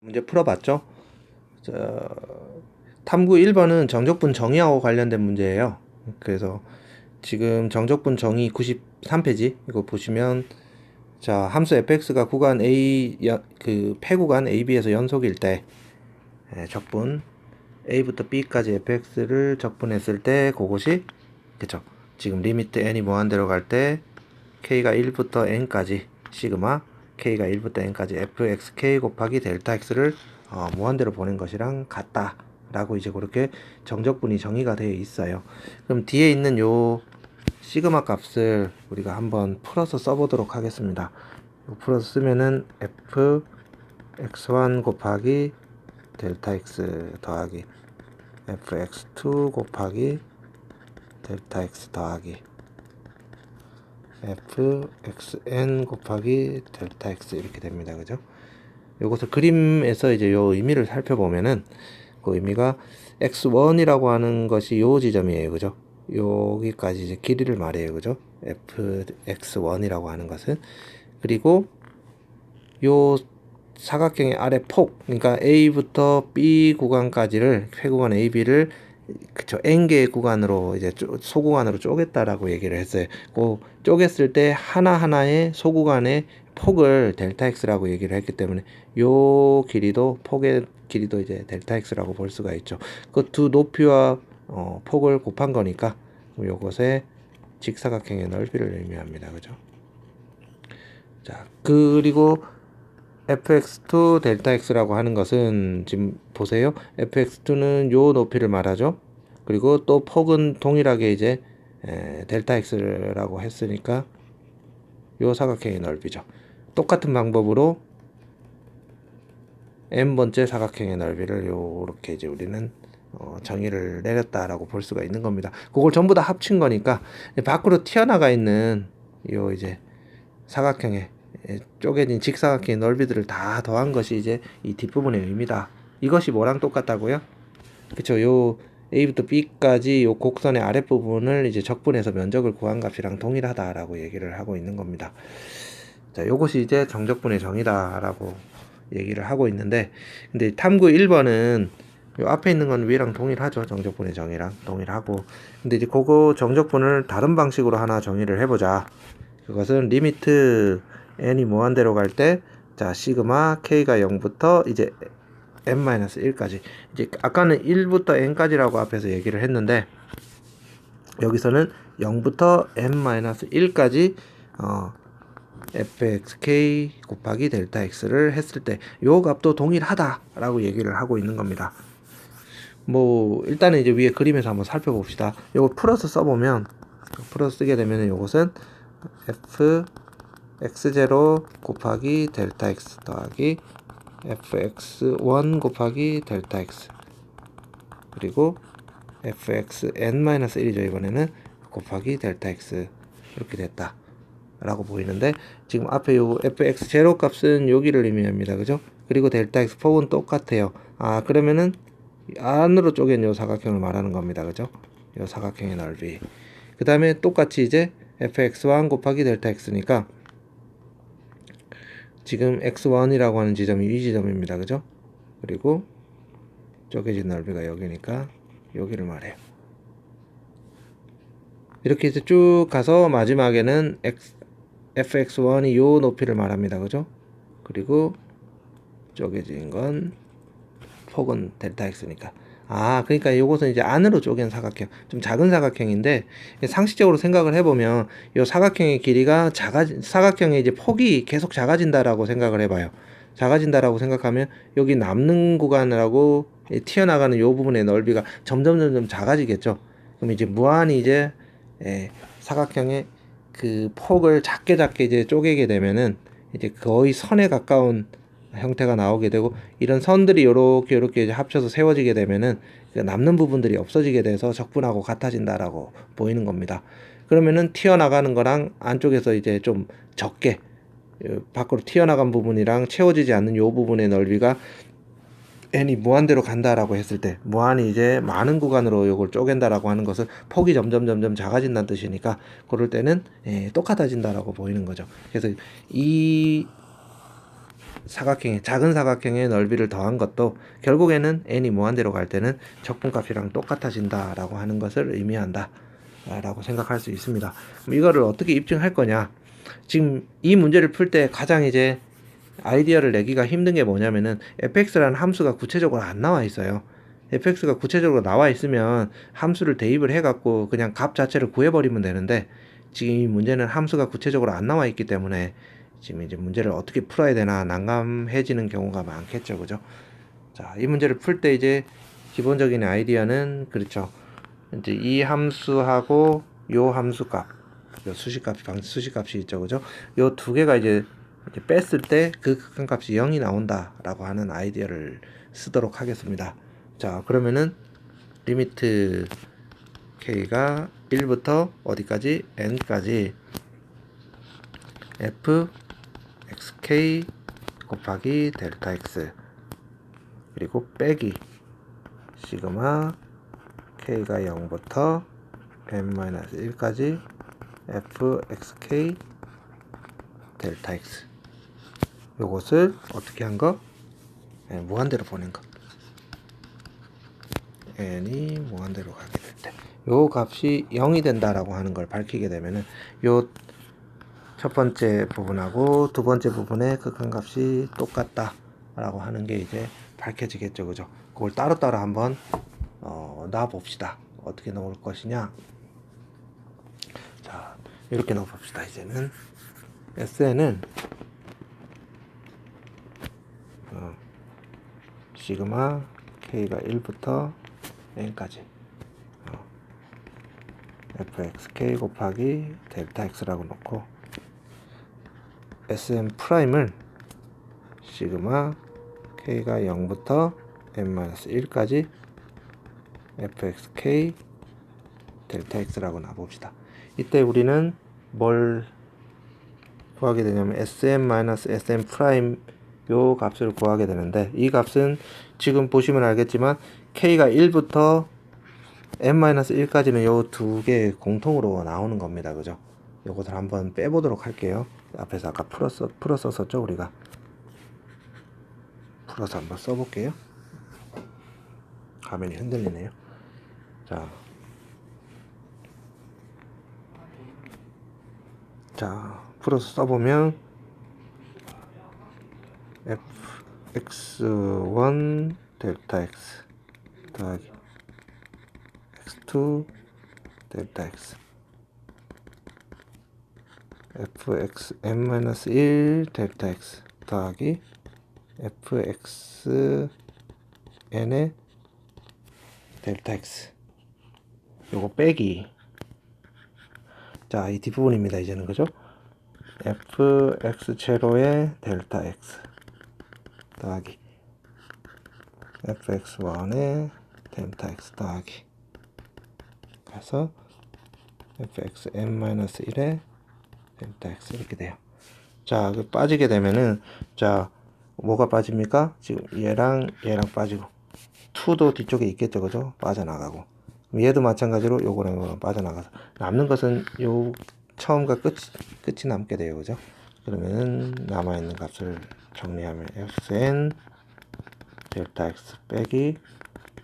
문제 풀어봤죠? 자, 탐구 1번은 정적분 정의하고 관련된 문제예요. 그래서 지금 정적분 정의 93페이지 이거 보시면, 자, 함수 fx가 구간 a 그 폐구간 ab에서 연속일 때, 적분 a부터 b까지 fx를 적분했을 때 그것이, 그쵸, 지금 리미트 n이 무한대로 갈 때 k가 1부터 n까지 시그마 k가 1부터 n까지 fxk 곱하기 델타 x를 무한대로 보낸 것이랑 같다 라고 이제 그렇게 정적분이 정의가 되어 있어요. 그럼 뒤에 있는 요 시그마 값을 우리가 한번 풀어서 써보도록 하겠습니다. 풀어서 쓰면은 fx1 곱하기 델타 x 더하기 fx2 곱하기 델타 x 더하기 fxn 곱하기 델타 x 이렇게 됩니다. 그죠? 요것을 그림에서 이제 요 의미를 살펴보면은 그 의미가 x1이라고 하는 것이 요 지점이에요. 그죠? 여기까지 이제 길이를 말해요. 그죠? fx1이라고 하는 것은. 그리고 요 사각형의 아래 폭, 그러니까 A부터 B 구간까지를, 폐구간 AB를, 그쵸, N개의 구간으로 이제 소구간으로 쪼갰다라고 얘기를 했어요. 그 쪼갰을 때 하나하나의 소구간의 폭을 델타 X라고 얘기를 했기 때문에 요 길이도, 폭의 길이도 이제 델타 X라고 볼 수가 있죠. 그 두 높이와 폭을 곱한 거니까 요것의 직사각형의 넓이를 의미합니다. 그죠? 자, 그리고 fx2 델타 x라고 하는 것은 지금 보세요. fx2는 요 높이를 말하죠. 그리고 또 폭은 동일하게 이제 델타 x라고 했으니까 요 사각형의 넓이죠. 똑같은 방법으로 n번째 사각형의 넓이를 요렇게 이제 우리는 정의를 내렸다라고 볼 수가 있는 겁니다. 그걸 전부 다 합친 거니까 밖으로 튀어나가 있는 요 이제 사각형의 쪼개진 직사각형의 넓이들을 다 더한 것이 이제 이 뒷부분의 의미다. 이것이 뭐랑 똑같다고요? 그쵸? 요 A부터 B까지 요 곡선의 아랫부분을 이제 적분해서 면적을 구한 값이랑 동일하다라고 얘기를 하고 있는 겁니다. 자, 요것이 이제 정적분의 정의다라고 얘기를 하고 있는데, 근데 탐구 1번은 요 앞에 있는 건 위랑 동일하죠. 정적분의 정의랑 동일하고. 근데 이제 그거 정적분을 다른 방식으로 하나 정의를 해보자. 그것은 리미트 n이 무한대로 갈 때, 자, 시그마 k가 0부터 이제 n-1까지, 이제 아까는 1부터 n까지라고 앞에서 얘기를 했는데 여기서는 0부터 n-1까지 fxk 곱하기 델타 x를 했을 때 요 값도 동일하다라고 얘기를 하고 있는 겁니다. 뭐 일단은 이제 위에 그림에서 한번 살펴봅시다. 요거 풀어서 써보면, 풀어서 쓰게 되면 요것은 fx0 곱하기 델타 x 더하기 fx1 곱하기 델타 x, 그리고 fxn-1이죠. 이번에는 곱하기 델타 x 이렇게 됐다 라고 보이는데, 지금 앞에 요 fx0 값은 여기를 의미합니다. 그죠? 그리고 델타 x 폭은 똑같아요. 그러면은 안으로 쪼갠 요 사각형을 말하는 겁니다. 그죠? 요 사각형의 넓이. 그 다음에 똑같이 이제 fx1 곱하기 델타 x니까 지금 x1이라고 하는 지점이 이 지점입니다. 그죠? 그리고 쪼개진 넓이가 여기니까 여기를 말해요. 이렇게 해서 쭉 가서 마지막에는 fx1이 요 높이를 말합니다. 그죠? 그리고 쪼개진 건 폭은 델타 x니까. 그러니까 이것은 이제 안으로 쪼갠 사각형, 좀 작은 사각형인데, 상식적으로 생각을 해보면 이 사각형의 길이가 사각형의 이제 폭이 계속 작아진다라고 생각을 해봐요. 작아진다라고 생각하면 여기 남는 구간이라고 튀어나가는 이 부분의 넓이가 점점 작아지겠죠. 그럼 이제 무한히 이제 사각형의 그 폭을 작게 이제 쪼개게 되면은 이제 거의 선에 가까운 형태가 나오게 되고, 이런 선들이 요렇게 이제 합쳐서 세워지게 되면은 남는 부분들이 없어지게 돼서 적분하고 같아진다라고 보이는 겁니다. 그러면은 튀어나가는 거랑 안쪽에서 이제 좀 적게 밖으로 튀어나간 부분이랑 채워지지 않는 요 부분의 넓이가 n이 무한대로 간다라고 했을 때, 무한히 이제 많은 구간으로 요걸 쪼갠다라고 하는 것은 폭이 점점 작아진다는 뜻이니까, 그럴 때는 똑같아진다라고 보이는 거죠. 그래서 이 사각형의 작은 사각형의 넓이를 더한 것도 결국에는 n이 무한대로 갈 때는 적분값이랑 똑같아진다라고 하는 것을 의미한다 라고 생각할 수 있습니다. 그럼 이거를 어떻게 입증할 거냐? 지금 이 문제를 풀 때 가장 이제 아이디어를 내기가 힘든 게 뭐냐면은 fx라는 함수가 구체적으로 안 나와 있어요. fx가 구체적으로 나와 있으면 함수를 대입을 해갖고 그냥 값 자체를 구해버리면 되는데, 지금 이 문제는 함수가 구체적으로 안 나와 있기 때문에 지금 이제 문제를 어떻게 풀어야 되나 난감해지는 경우가 많겠죠, 그죠? 자, 이 문제를 풀 때 이제 기본적인 아이디어는 그렇죠. 이제 이 함수하고 요 함수값, 요 수식값이 있죠, 그죠? 요 두 개가 이제 뺐을 때 그 극한값이 0이 나온다라고 하는 아이디어를 쓰도록 하겠습니다. 자, 그러면은 리미트 k가 1부터 어디까지? n까지 f xk 곱하기 델타 x 그리고 빼기 시그마 k가 0부터 n-1까지 fxk 델타 x, 요것을 어떻게 한 거? 무한대로 보낸 것. n이 무한대로 가게 될 때 요 값이 0이 된다라고 하는 걸 밝히게 되면은 요 첫 번째 부분하고 두 번째 부분의 극한값이 똑같다 라고 하는 게 이제 밝혀지겠죠, 그죠? 그걸 따로따로 한번 놔 봅시다. 어떻게 넣을 것이냐. 자, 이렇게 넣어 봅시다. 이제는 SN은 시그마 K가 1부터 N까지 fxk 곱하기 델타 x라고 놓고, Sn 프라임을 시그마 K가 0부터 n-1까지 fxk 델타 x라고 놔봅시다. 이때 우리는 뭘 구하게 되냐면 Sn-Sn 프라임 요 값을 구하게 되는데, 이 값은 지금 보시면 알겠지만 K가 1부터 n-1까지는 요 두 개 공통으로 나오는 겁니다, 그죠? 요것을 한번 빼보도록 할게요. 앞에서 아까 풀었었죠, 우리가. 풀어서 한번 써볼게요. 화면이 흔들리네요. 자, 풀어서 써보면 fx1 델타 x 더하기 x2 델타 x fxn-1 델타 x 더하기 fxn의 델타 x, 요거 빼기, 자, 이 뒷부분입니다. 이제는, 그죠? fx0의 델타 x 더하기 fx1의 델타 x 더하기 가서 fxn-1의 델타 x 이렇게 돼요. 자, 빠지게 되면은, 자, 뭐가 빠집니까? 지금 얘랑 빠지고 2도 뒤쪽에 있겠죠, 그죠? 빠져나가고, 얘도 마찬가지로 요거랑 빠져나가서 남는 것은 요 처음과 끝이 남게 돼요, 그죠? 그러면은 남아있는 값을 정리하면 fn 델타 x 빼기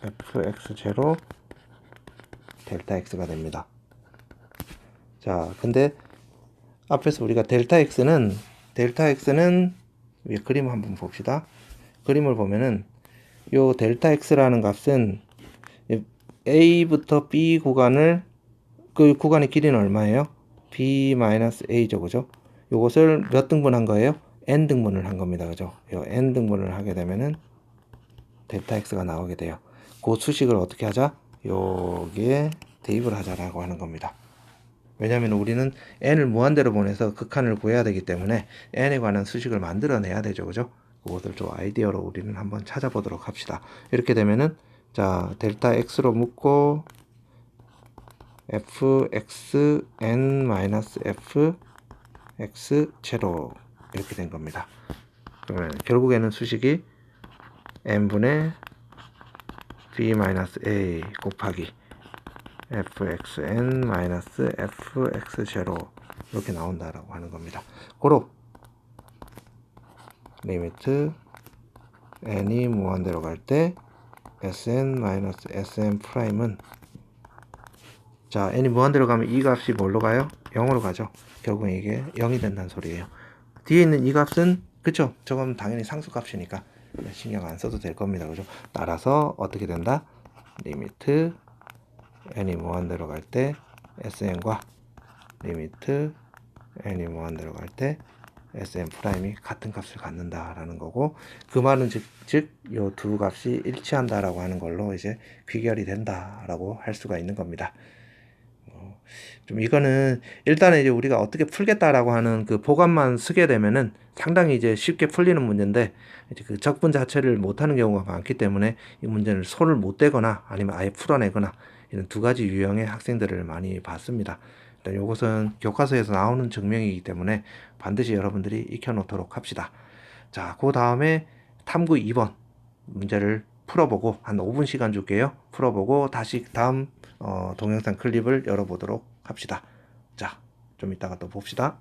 fx0 델타 x가 됩니다. 자, 근데 앞에서 우리가 델타 x는 위에 그림 한번 봅시다. 그림을 보면은 요 델타 x라는 값은 a부터 b 구간을, 그 구간의 길이는 얼마예요? b-a죠, 그죠? 요것을 몇 등분한 거예요? n 등분을 한 겁니다, 그죠? 요 n 등분을 하게 되면은 델타 x가 나오게 돼요. 그 수식을 어떻게 하자? 여기에 대입을 하자라고 하는 겁니다. 왜냐하면 우리는 n을 무한대로 보내서 극한을 구해야 되기 때문에 n에 관한 수식을 만들어내야 되죠, 그죠? 그것을 좀 아이디어로 우리는 한번 찾아보도록 합시다. 이렇게 되면은, 자, 델타 x로 묶고 fxn-f x0 이렇게 된 겁니다. 그러면 결국에는 수식이 n분의 b-a 곱하기 fxn-fx0 이렇게 나온다라고 하는 겁니다. 고로 리미트 n이 무한대로 갈 때 sn-sn 프라임은, 자, n이 무한대로 가면 이 값이 뭘로 가요? 0으로 가죠. 결국엔 이게 0이 된다는 소리예요. 뒤에 있는 이 값은, 그쵸? 저건 당연히 상수값이니까 신경 안 써도 될 겁니다. 그죠? 따라서 어떻게 된다? 리미트 n이 무한대로 갈 때 sn과 리미트 n이 무한대로 갈 때 sn 프라임이 같은 값을 갖는다라는 거고, 그 말은 즉 요 두 값이 일치한다라고 하는 걸로 이제 귀결이 된다라고 할 수가 있는 겁니다. 좀 이거는 일단은 이제 우리가 어떻게 풀겠다라고 하는 그 보관만 쓰게 되면은 상당히 이제 쉽게 풀리는 문제인데, 이제 그 적분 자체를 못하는 경우가 많기 때문에 이 문제를 손을 못 대거나 아니면 아예 풀어내거나 이런 두 가지 유형의 학생들을 많이 봤습니다. 일단 이것은 교과서에서 나오는 증명이기 때문에 반드시 여러분들이 익혀놓도록 합시다. 자, 그 다음에 탐구 2번 문제를 풀어보고 한 5분 시간 줄게요. 풀어보고 다시 다음 동영상 클립을 열어보도록 합시다. 자, 좀 이따가 또 봅시다.